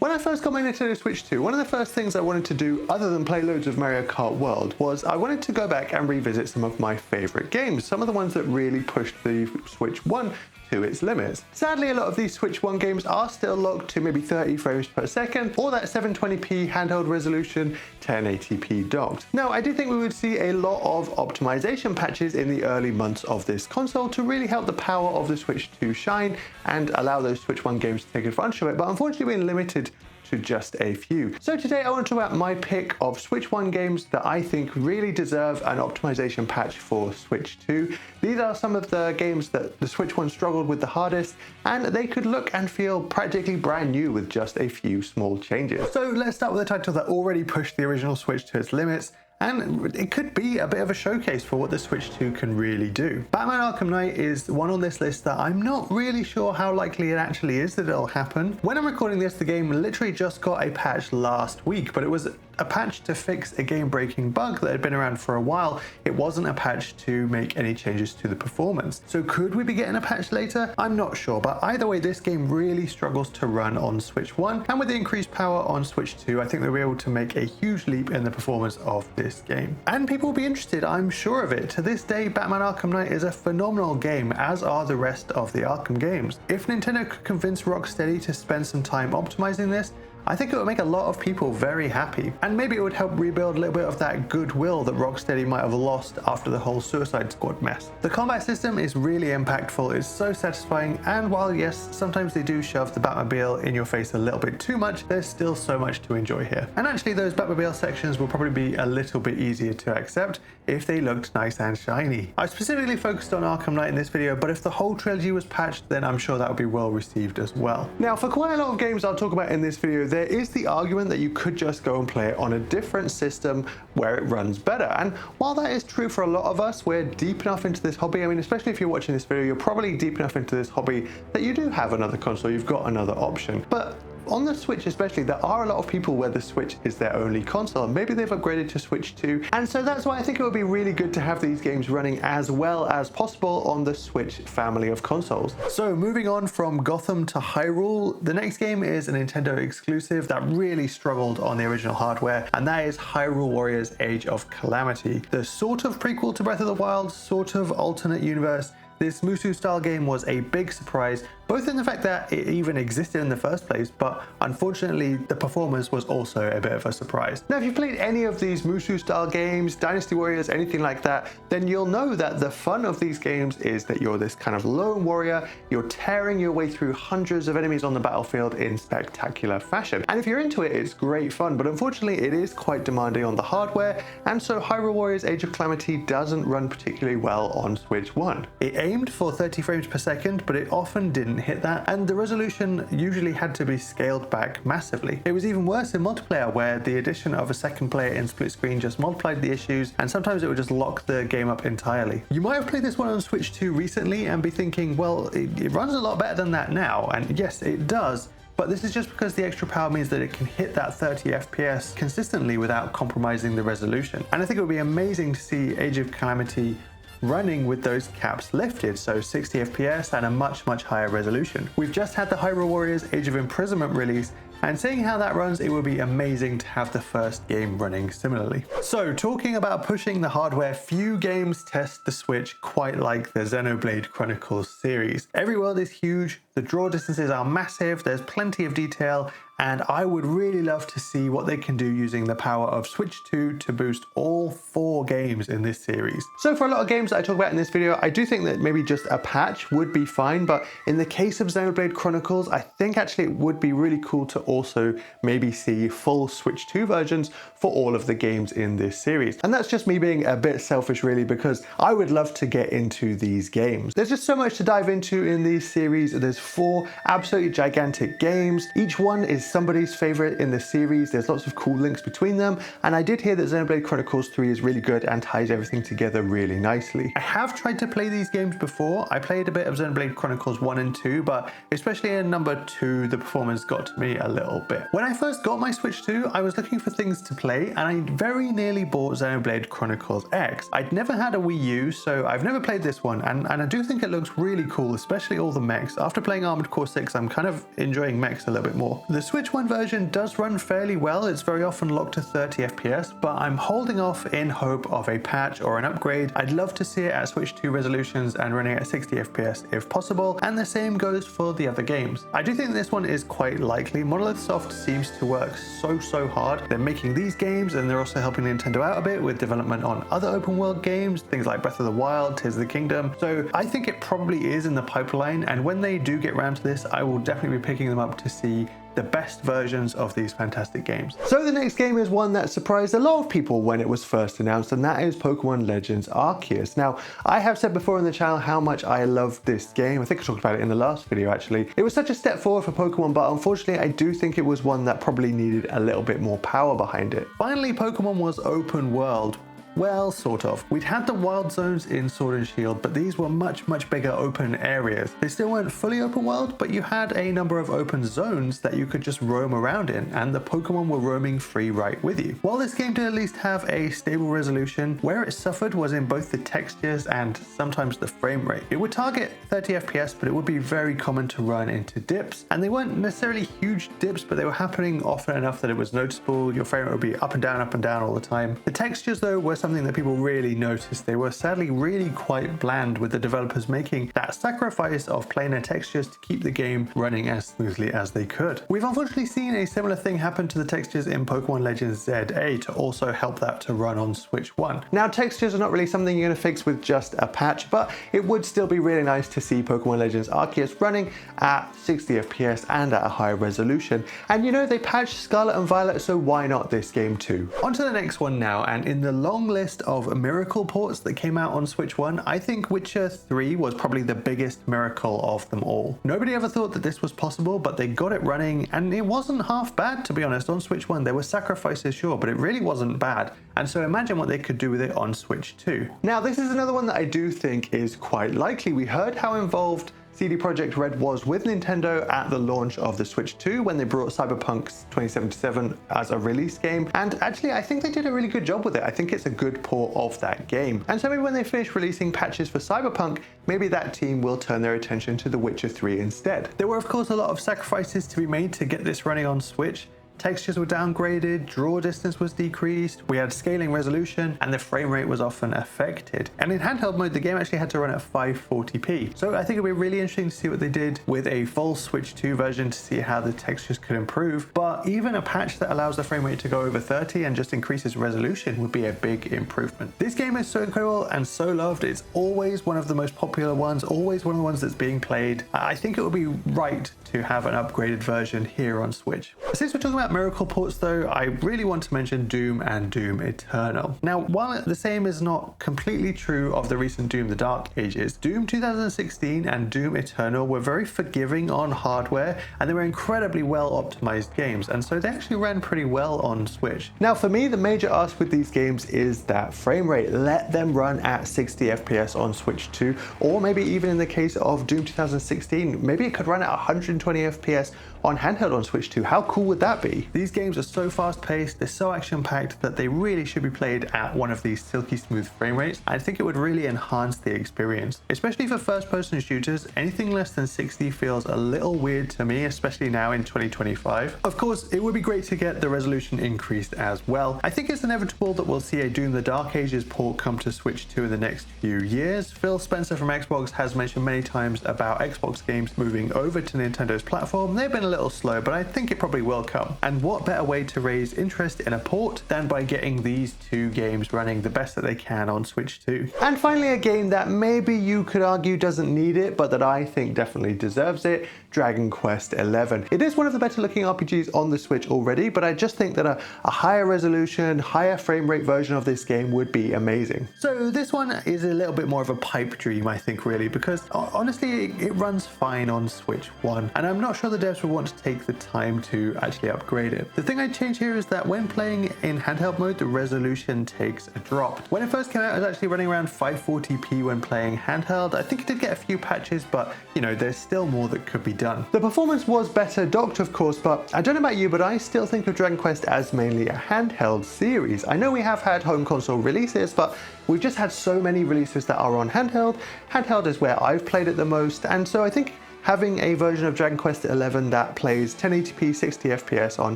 When I first got my Nintendo Switch 2, one of the first things I wanted to do, other than play loads of Mario Kart World, was I wanted to go back and revisit some of my favorite games, some of the ones that really pushed the Switch 1 to its limits. Sadly, a lot of these Switch 1 games are still locked to maybe 30 frames per second, or that 720p handheld resolution, 1080p docked. Now, I do think we would see a lot of optimization patches in the early months of this console to really help the power of the Switch 2 shine and allow those Switch 1 games to take advantage of it, but unfortunately we're limited to just a few. So today I want to talk about my pick of Switch 1 games that I think really deserve an optimization patch for Switch 2. These are some of the games that the Switch 1 struggled with the hardest, and they could look and feel practically brand new with just a few small changes. So let's start with a title that already pushed the original Switch to its limits, and it could be a bit of a showcase for what the Switch 2 can really do. Batman Arkham Knight is one on this list that I'm not really sure how likely it actually is that it'll happen. When I'm recording this, the game literally just got a patch last week, but it was a patch to fix a game-breaking bug that had been around for a while. It wasn't a patch to make any changes to the performance. So could we be getting a patch later? I'm not sure, but either way, this game really struggles to run on Switch 1, and with the increased power on Switch 2, I think they'll be able to make a huge leap in the performance of this game. And people will be interested, I'm sure of it. To this day, Batman Arkham Knight is a phenomenal game, as are the rest of the Arkham games. If Nintendo could convince Rocksteady to spend some time optimizing this, I think it would make a lot of people very happy. And maybe it would help rebuild a little bit of that goodwill that Rocksteady might have lost after the whole Suicide Squad mess. The combat system is really impactful, it's so satisfying, and while yes, sometimes they do shove the Batmobile in your face a little bit too much, there's still so much to enjoy here. And actually those Batmobile sections will probably be a little bit easier to accept if they looked nice and shiny. I specifically focused on Arkham Knight in this video, but if the whole trilogy was patched, then I'm sure that would be well received as well. Now, for quite a lot of games I'll talk about in this video, there is the argument that you could just go and play it on a different system where it runs better. And while that is true for a lot of us, we're deep enough into this hobby. I mean, especially if you're watching this video, you're probably deep enough into this hobby that you do have another console, you've got another option. But on the Switch especially, there are a lot of people where the Switch is their only console, and maybe they've upgraded to Switch 2, and so that's why I think it would be really good to have these games running as well as possible on the Switch family of consoles. So moving on from Gotham to Hyrule, the next game is a Nintendo exclusive that really struggled on the original hardware, and that is Hyrule Warriors Age of Calamity. The sort of prequel to Breath of the Wild, sort of alternate universe. This Musou style game was a big surprise, both in the fact that it even existed in the first place, but unfortunately the performance was also a bit of a surprise. Now, if you've played any of these Musou style games, Dynasty Warriors, anything like that, then you'll know that the fun of these games is that you're this kind of lone warrior, you're tearing your way through hundreds of enemies on the battlefield in spectacular fashion. And if you're into it, it's great fun, but unfortunately it is quite demanding on the hardware, and so Hyrule Warriors Age of Calamity doesn't run particularly well on Switch 1. It aimed for 30 frames per second, but it often didn't hit that, and the resolution usually had to be scaled back massively. It was even worse in multiplayer, where the addition of a second player in split screen just multiplied the issues, and sometimes it would just lock the game up entirely. You might have played this one on Switch 2 recently and be thinking, well, it runs a lot better than that now, and yes, it does. But this is just because the extra power means that it can hit that 30 FPS consistently without compromising the resolution. And I think it would be amazing to see Age of Calamity running with those caps lifted, so 60 FPS and a much higher resolution. We've just had the Hyrule Warriors Age of Imprisonment release, and seeing how that runs, it would be amazing to have the first game running similarly. So talking about pushing the hardware, few games test the Switch quite like the Xenoblade Chronicles series. Every world is huge, the draw distances are massive, there's plenty of detail, and I would really love to see what they can do using the power of Switch 2 to boost all 4 games in this series. So for a lot of games that I talk about in this video, I do think that maybe just a patch would be fine, but in the case of Xenoblade Chronicles, I think actually it would be really cool to also maybe see full Switch 2 versions for all of the games in this series. And that's just me being a bit selfish really, because I would love to get into these games. There's just so much to dive into in these series. There's 4 absolutely gigantic games. Each one is somebody's favorite in the series. There's lots of cool links between them, and I did hear that Xenoblade Chronicles 3 is really good and ties everything together really nicely. I have tried to play these games before. I played a bit of Xenoblade Chronicles 1 and 2, but especially in number 2, the performance got to me a little bit. When I first got my Switch 2, I was looking for things to play, and I very nearly bought Xenoblade Chronicles X. I'd never had a Wii U, so I've never played this one, and I do think it looks really cool, especially all the mechs. After playing Armored Core 6, I'm kind of enjoying mechs a little bit more. The Switch 1 version does run fairly well. It's very often locked to 30 FPS, but I'm holding off in hope of a patch or an upgrade. I'd love to see it at Switch 2 resolutions and running at 60 FPS if possible, and the same goes for the other games. I do think this one is quite likely. Monolith Soft seems to work so hard. They're making these games, and they're also helping Nintendo out a bit with development on other open world games, things like Breath of the Wild, Tears of the Kingdom. So I think it probably is in the pipeline, and when they do get around to this, I will definitely be picking them up to see the best versions of these fantastic games. So the next game is one that surprised a lot of people when it was first announced, and that is Pokemon Legends Arceus. Now, I have said before on the channel how much I love this game. I think I talked about it in the last video actually. It was such a step forward for Pokemon, but unfortunately I do think it was one that probably needed a little bit more power behind it. Finally, Pokemon was open world. Well, sort of. We'd had the wild zones in Sword and Shield, but these were much bigger open areas. They still weren't fully open world, but you had a number of open zones that you could just roam around in, and the Pokemon were roaming free right with you. While this game did at least have a stable resolution, where it suffered was in both the textures and sometimes the frame rate. It would target 30 FPS, but it would be very common to run into dips, and they weren't necessarily huge dips, but they were happening often enough that it was noticeable. Your frame rate would be up and down all the time. The textures though were something that people really noticed. They were sadly really quite bland, with the developers making that sacrifice of plainer textures to keep the game running as smoothly as they could. We've unfortunately seen a similar thing happen to the textures in Pokemon Legends ZA to also help that to run on Switch 1. Now, textures are not really something you're going to fix with just a patch, but it would still be really nice to see Pokemon Legends Arceus running at 60 FPS and at a higher resolution. And you know, they patched Scarlet and Violet, so why not this game too? On to the next one now, and in the long list of miracle ports that came out on Switch 1, I think Witcher 3 was probably the biggest miracle of them all. Nobody ever thought that this was possible, but they got it running, and it wasn't half bad, to be honest. On Switch 1 there were sacrifices, sure, but it really wasn't bad, and so imagine what they could do with it on Switch 2. Now, this is another one that I do think is quite likely. We heard how involved CD Projekt Red was with Nintendo at the launch of the Switch 2 when they brought Cyberpunk 2077 as a release game, and actually I think they did a really good job with it. I think it's a good port of that game, and so maybe when they finish releasing patches for Cyberpunk, maybe that team will turn their attention to The Witcher 3 instead. There were of course a lot of sacrifices to be made to get this running on Switch. Textures were downgraded, draw distance was decreased, we had scaling resolution, and the frame rate was often affected. And in handheld mode, the game actually had to run at 540p. So I think it'll be really interesting to see what they did with a full Switch 2 version to see how the textures could improve. But even a patch that allows the frame rate to go over 30 and just increases resolution would be a big improvement. This game is so incredible and so loved. It's always one of the most popular ones, always one of the ones that's being played. I think it would be right to have an upgraded version here on Switch. Since we're talking about miracle ports though, I really want to mention Doom and Doom Eternal. Now, while the same is not completely true of the recent Doom: The Dark Ages, Doom 2016 and Doom Eternal were very forgiving on hardware, and they were incredibly well optimized games, and so they actually ran pretty well on Switch. Now for me, the major ask with these games is that frame rate. Let them run at 60 FPS on Switch 2, or maybe even in the case of Doom 2016, maybe it could run at 120 FPS on handheld on Switch 2. How cool would that be? These games are so fast paced, they're so action packed that they really should be played at one of these silky smooth frame rates. I think it would really enhance the experience, especially for first person shooters. Anything less than 60 feels a little weird to me, especially now in 2025. Of course, it would be great to get the resolution increased as well. I think it's inevitable that we'll see a Doom: The Dark Ages port come to Switch 2 in the next few years. Phil Spencer from Xbox has mentioned many times about Xbox games moving over to Nintendo's platform. They've been a little slow, but I think it probably will come. And what better way to raise interest in a port than by getting these two games running the best that they can on Switch 2. And finally, a game that maybe you could argue doesn't need it, but that I think definitely deserves it, Dragon Quest XI. It is one of the better looking RPGs on the Switch already, but I just think that a higher resolution, higher frame rate version of this game would be amazing. So this one is a little bit more of a pipe dream, I think, really, because honestly, it runs fine on Switch 1, and I'm not sure the devs will want to take the time to actually upgrade it. The thing I'd change here is that when playing in handheld mode, the resolution takes a drop. When it first came out, it was actually running around 540p when playing handheld. I think it did get a few patches, but you know, there's still more that could be done. done. The performance was better docked, of course, but I don't know about you, but I still think of Dragon Quest as mainly a handheld series. I know we have had home console releases, but we've just had so many releases that are on handheld. Handheld is where I've played it the most, and so I think having a version of Dragon Quest XI that plays 1080p 60 FPS on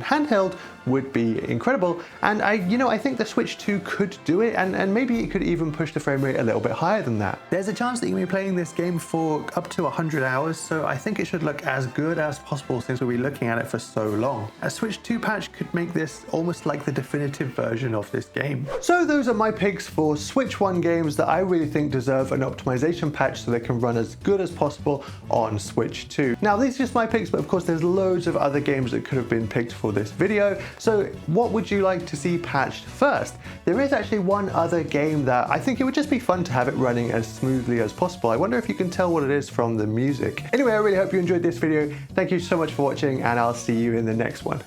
handheld would be incredible. And I think the Switch 2 could do it, and maybe it could even push the frame rate a little bit higher than that. There's a chance that you may be playing this game for up to 100 hours, so I think it should look as good as possible since we'll be looking at it for so long. A Switch 2 patch could make this almost like the definitive version of this game. So those are my picks for Switch 1 games that I really think deserve an optimization patch so they can run as good as possible on Switch 2. Now these are just my picks, but of course there's loads of other games that could have been picked for this video. So what would you like to see patched first? There is actually one other game that I think it would just be fun to have it running as smoothly as possible. I wonder if you can tell what it is from the music. Anyway, I really hope you enjoyed this video. Thank you so much for watching, and I'll see you in the next one.